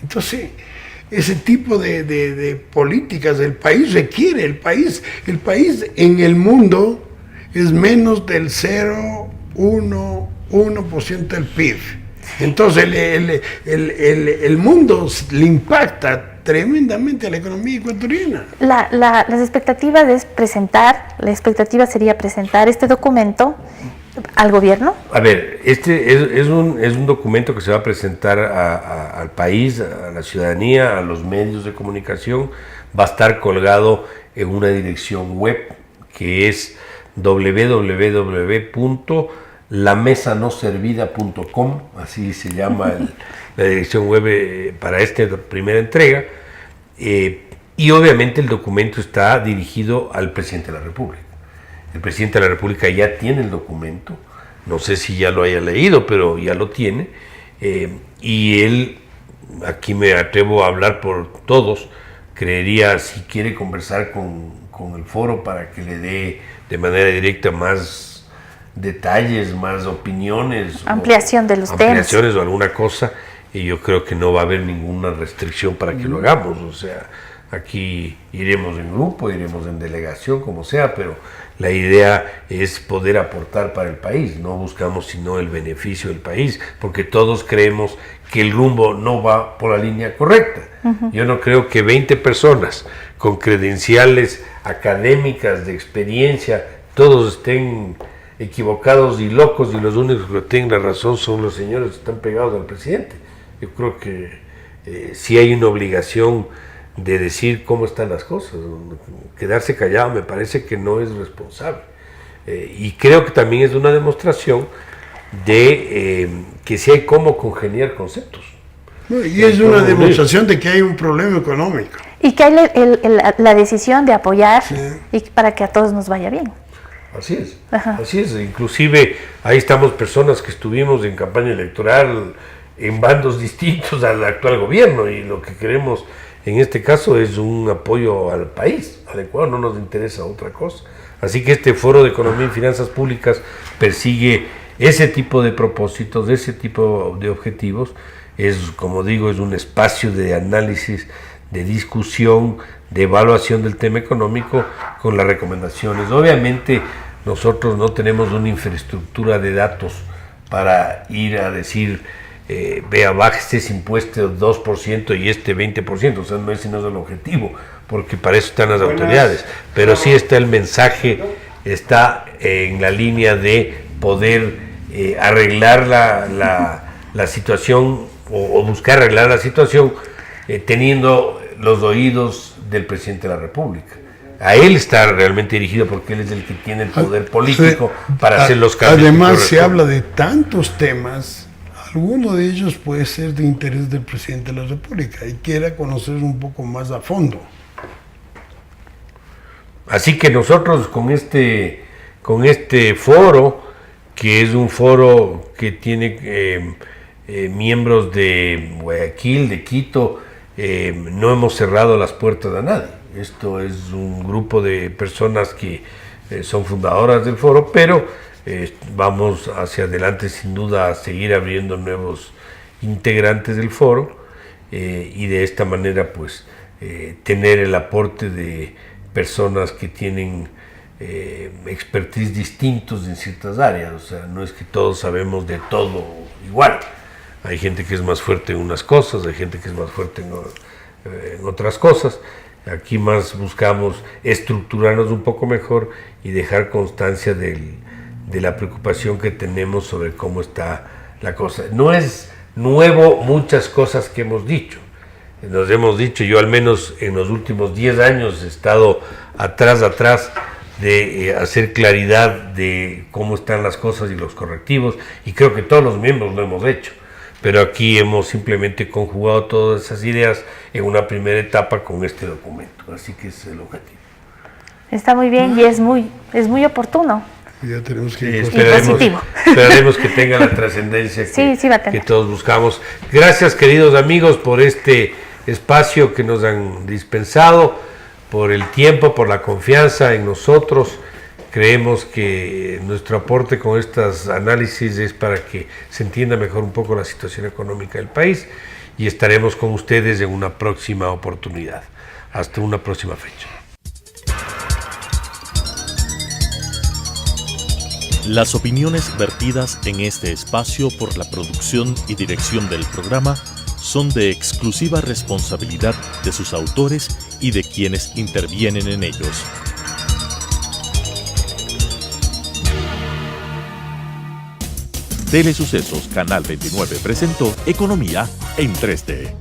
Entonces, ese tipo de políticas el país requiere. El país en el mundo es menos del 0,1% del PIB. Entonces el mundo le impacta tremendamente a la economía ecuatoriana. La expectativa sería presentar este documento al gobierno. A ver, este es un documento que se va a presentar al país, a la ciudadanía, a los medios de comunicación. Va a estar colgado en una dirección web que es www.lamesanoservida.com, así se llama la dirección web para esta primera entrega. Y obviamente el documento está dirigido al presidente de la República. El presidente de la República ya tiene el documento, no sé si ya lo haya leído, pero ya lo tiene, y él, aquí me atrevo a hablar por todos, creería, si quiere conversar con el foro para que le dé de manera directa más detalles, más opiniones, ampliación de los temas, o alguna cosa, y yo creo que no va a haber ninguna restricción para que lo hagamos. O sea, aquí iremos en grupo, iremos en delegación, como sea, pero la idea es poder aportar para el país. No buscamos sino el beneficio del país, porque todos creemos que el rumbo no va por la línea correcta. Yo no creo que 20 personas con credenciales académicas de experiencia todos estén equivocados y locos, y los únicos que tienen la razón son los señores que están pegados al presidente. Yo creo que sí hay una obligación de decir cómo están las cosas. Quedarse callado me parece que no es responsable. Y creo que también es una demostración de que sí hay cómo congeniar conceptos. Y es una demostración de que hay un problema económico. Y que hay la decisión de apoyar, sí, y para que a todos nos vaya bien. Así es, así es. Inclusive ahí estamos personas que estuvimos en campaña electoral en bandos distintos al actual gobierno, y lo que queremos en este caso es un apoyo al país, al Ecuador, no nos interesa otra cosa. Así que este Foro de Economía y Finanzas Públicas persigue ese tipo de propósitos, ese tipo de objetivos. Es, como digo, es un espacio de análisis, de discusión, de evaluación del tema económico con las recomendaciones. Obviamente nosotros no tenemos una infraestructura de datos para ir a decir, vea, baje este impuesto 2% y este 20%, o sea, no es el objetivo, porque para eso están las autoridades, pero sí está el mensaje, está en la línea de poder arreglar la situación, o buscar arreglar la situación, teniendo los oídos del presidente de la República. A él está realmente dirigido, porque él es el que tiene el poder político para hacer los cambios. Además, se habla de tantos temas, alguno de ellos puede ser de interés del presidente de la República y quiera conocer un poco más a fondo. Así que nosotros con este foro, que es un foro que tiene miembros de Guayaquil, de Quito, no hemos cerrado las puertas a nadie. Esto es un grupo de personas que son fundadoras del foro, pero vamos hacia adelante sin duda a seguir abriendo nuevos integrantes del foro, y de esta manera pues tener el aporte de personas que tienen expertise distintos en ciertas áreas. O sea, no es que todos sabemos de todo igual. Hay gente que es más fuerte en unas cosas, hay gente que es más fuerte en otras cosas. Aquí más buscamos estructurarnos un poco mejor y dejar constancia de la preocupación que tenemos sobre cómo está la cosa. No es nuevo muchas cosas que hemos dicho. Nos hemos dicho, yo al menos en los últimos 10 años he estado atrás de hacer claridad de cómo están las cosas y los correctivos, y creo que todos los miembros lo hemos hecho, pero aquí hemos simplemente conjugado todas esas ideas en una primera etapa con este documento, así que ese es el objetivo. Está muy bien y es muy oportuno. Ya tenemos que ir. Esperaremos que tenga la trascendencia que todos buscamos. Gracias, queridos amigos, por este espacio que nos han dispensado, por el tiempo, por la confianza en nosotros. Creemos que nuestro aporte con estos análisis es para que se entienda mejor un poco la situación económica del país, y estaremos con ustedes en una próxima oportunidad. Hasta una próxima fecha. Las opiniones vertidas en este espacio por la producción y dirección del programa son de exclusiva responsabilidad de sus autores y de quienes intervienen en ellos. Telesucesos Canal 29 presentó Economía en 3D.